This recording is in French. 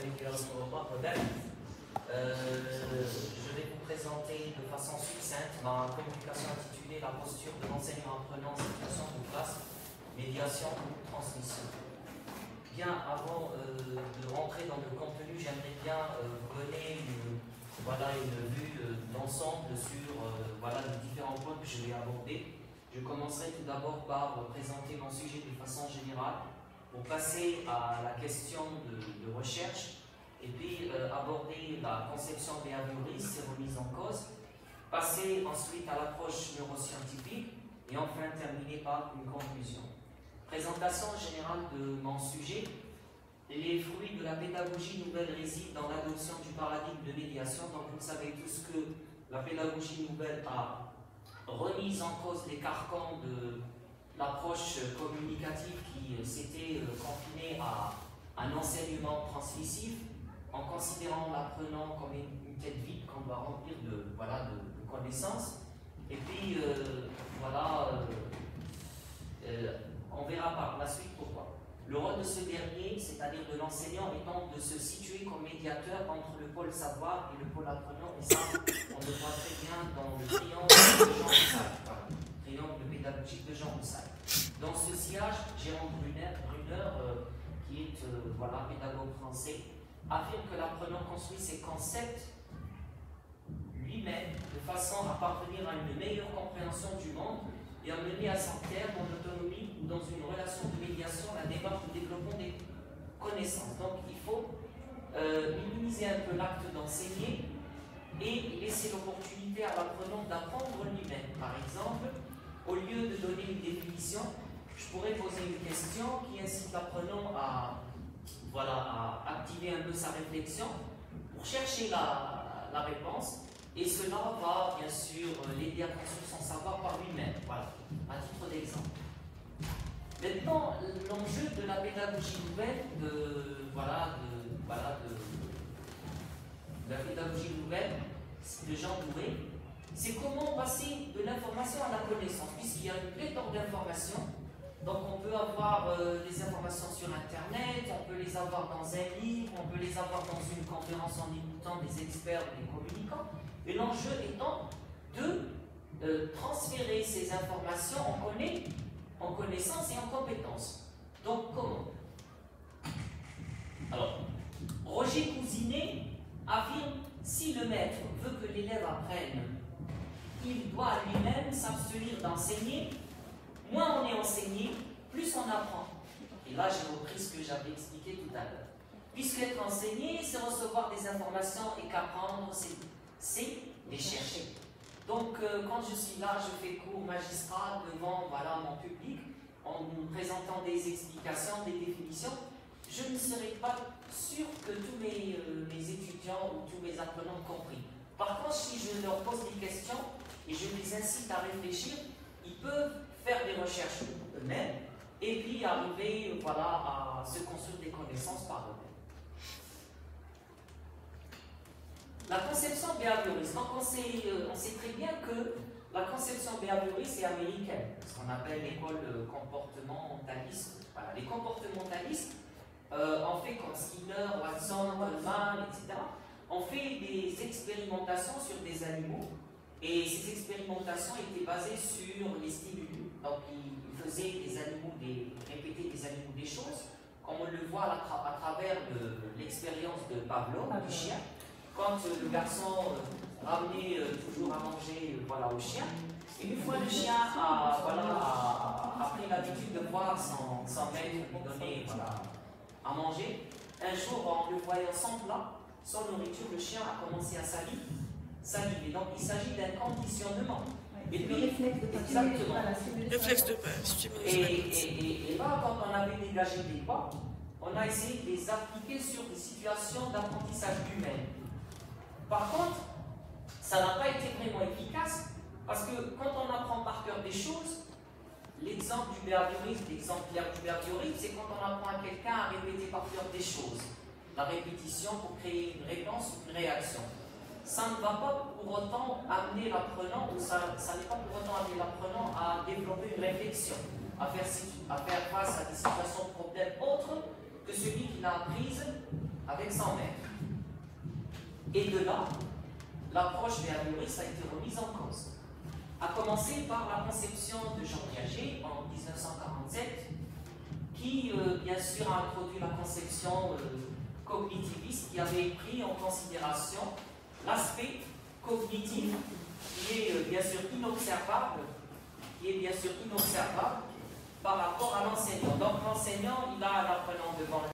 Je vais vous présenter de façon succincte ma communication intitulée La posture de l'enseignant-apprenant en situation de classe, médiation ou transmission. Bien, avant de rentrer dans le contenu, j'aimerais bien vous donner une vue d'ensemble sur les différents points que je vais aborder. Je commencerai tout d'abord par présenter mon sujet de façon générale, pour passer à la question de recherche, et puis aborder la conception behavioriste, ses remises en cause, passer ensuite à l'approche neuroscientifique, et enfin terminer par une conclusion. Présentation générale de mon sujet. Les fruits de la pédagogie nouvelle résident dans l'adoption du paradigme de médiation. Donc vous savez tous que la pédagogie nouvelle a remis en cause les carcans de l'approche communicative qui s'était confinée à un enseignement transmissif, en considérant l'apprenant comme une tête vide qu'on doit remplir de connaissances. Et puis on verra par la suite pourquoi. Le rôle de ce dernier, c'est-à-dire de l'enseignant, étant de se situer comme médiateur entre le pôle savoir et le pôle apprenant. Et ça, on le voit très bien dans le triangle de Jean Roussaille. Triangle pédagogique de Jean Roussaille. Dans ce sillage, Jérôme Brunner, qui est pédagogue français, affirme que l'apprenant construit ses concepts lui-même de façon à parvenir à une meilleure compréhension du monde et à mener à son terme en autonomie ou dans une relation de médiation la démarche de développement des connaissances. Donc il faut minimiser un peu l'acte d'enseigner et laisser l'opportunité à l'apprenant d'apprendre lui-même. Par exemple, au lieu de donner une définition, je pourrais poser une question qui incite l'apprenant à activer un peu sa réflexion pour chercher la réponse, et cela va bien sûr l'aider à construire son savoir par lui-même. Voilà, à titre d'exemple. Maintenant, l'enjeu de la pédagogie nouvelle, de la pédagogie nouvelle de Jean Bourré, c'est comment passer de l'information à la connaissance, puisqu'il y a une pléthore d'informations. Donc on peut avoir des informations sur Internet, on peut les avoir dans un livre, on peut les avoir dans une conférence en écoutant des experts, des communicants. Et l'enjeu étant de transférer ces informations en connaissances et en compétences. Donc comment? Alors, Roger Cousinet affirme: si le maître veut que l'élève apprenne, il doit lui-même s'abstenir d'enseigner. Moins on est enseigné, plus on apprend. Et là, j'ai repris ce que j'avais expliqué tout à l'heure. Puisqu'être enseigné, c'est recevoir des informations, et qu'apprendre, c'est les chercher. Donc, quand je suis là, je fais cours magistral devant mon public, en présentant des explications, des définitions, je ne serai pas sûr que tous mes étudiants ou tous mes apprenants ont compris. Par contre, si je leur pose des questions et je les incite à réfléchir, ils peuvent faire des recherches eux-mêmes et puis arriver à se construire des connaissances par eux-mêmes. La conception behavioriste. Donc on sait très bien que la conception behavioriste est américaine, ce qu'on appelle l'école comportementaliste. Voilà, les comportementalistes, on fait comme Skinner, Watson, Goldman, etc. On fait des expérimentations sur des animaux, et ces expérimentations étaient basées sur les stimuli. Donc ils faisaient répéter des animaux des choses, comme on le voit à travers l'expérience de Pavlov, du chien. Quand le garçon ramenait toujours à manger au chien, et une fois le chien a pris l'habitude de voir son maître lui donner à manger, un jour en le voyant sans plat, sans nourriture, le chien a commencé à saliver. Donc il s'agit d'un conditionnement. Et puis, exactement. Réflexe de base. Et là, quand on avait dégagé des lois, on a essayé de les appliquer sur des situations d'apprentissage humain. Par contre, ça n'a pas été vraiment efficace, parce que quand on apprend par cœur des choses, l'exemple du behaviorisme, l'exemplaire du behaviorisme, c'est quand on apprend à quelqu'un à répéter par cœur des choses. La répétition pour créer une réponse ou une réaction. Ça ne va pas pour autant amener l'apprenant, ou ça n'est pas pour autant amener l'apprenant à développer une réflexion, à faire face à des situations de problème autres que celui qu'il a apprise avec 100 mètres. Et de là, l'approche behavioriste a été remise en cause. A commencer par la conception de Jean Piaget en 1947, qui, bien sûr, a introduit la conception cognitiviste qui avait pris en considération l'aspect cognitif qui est bien sûr inobservable, par rapport à l'enseignant. Donc l'enseignant, il a l'apprenant devant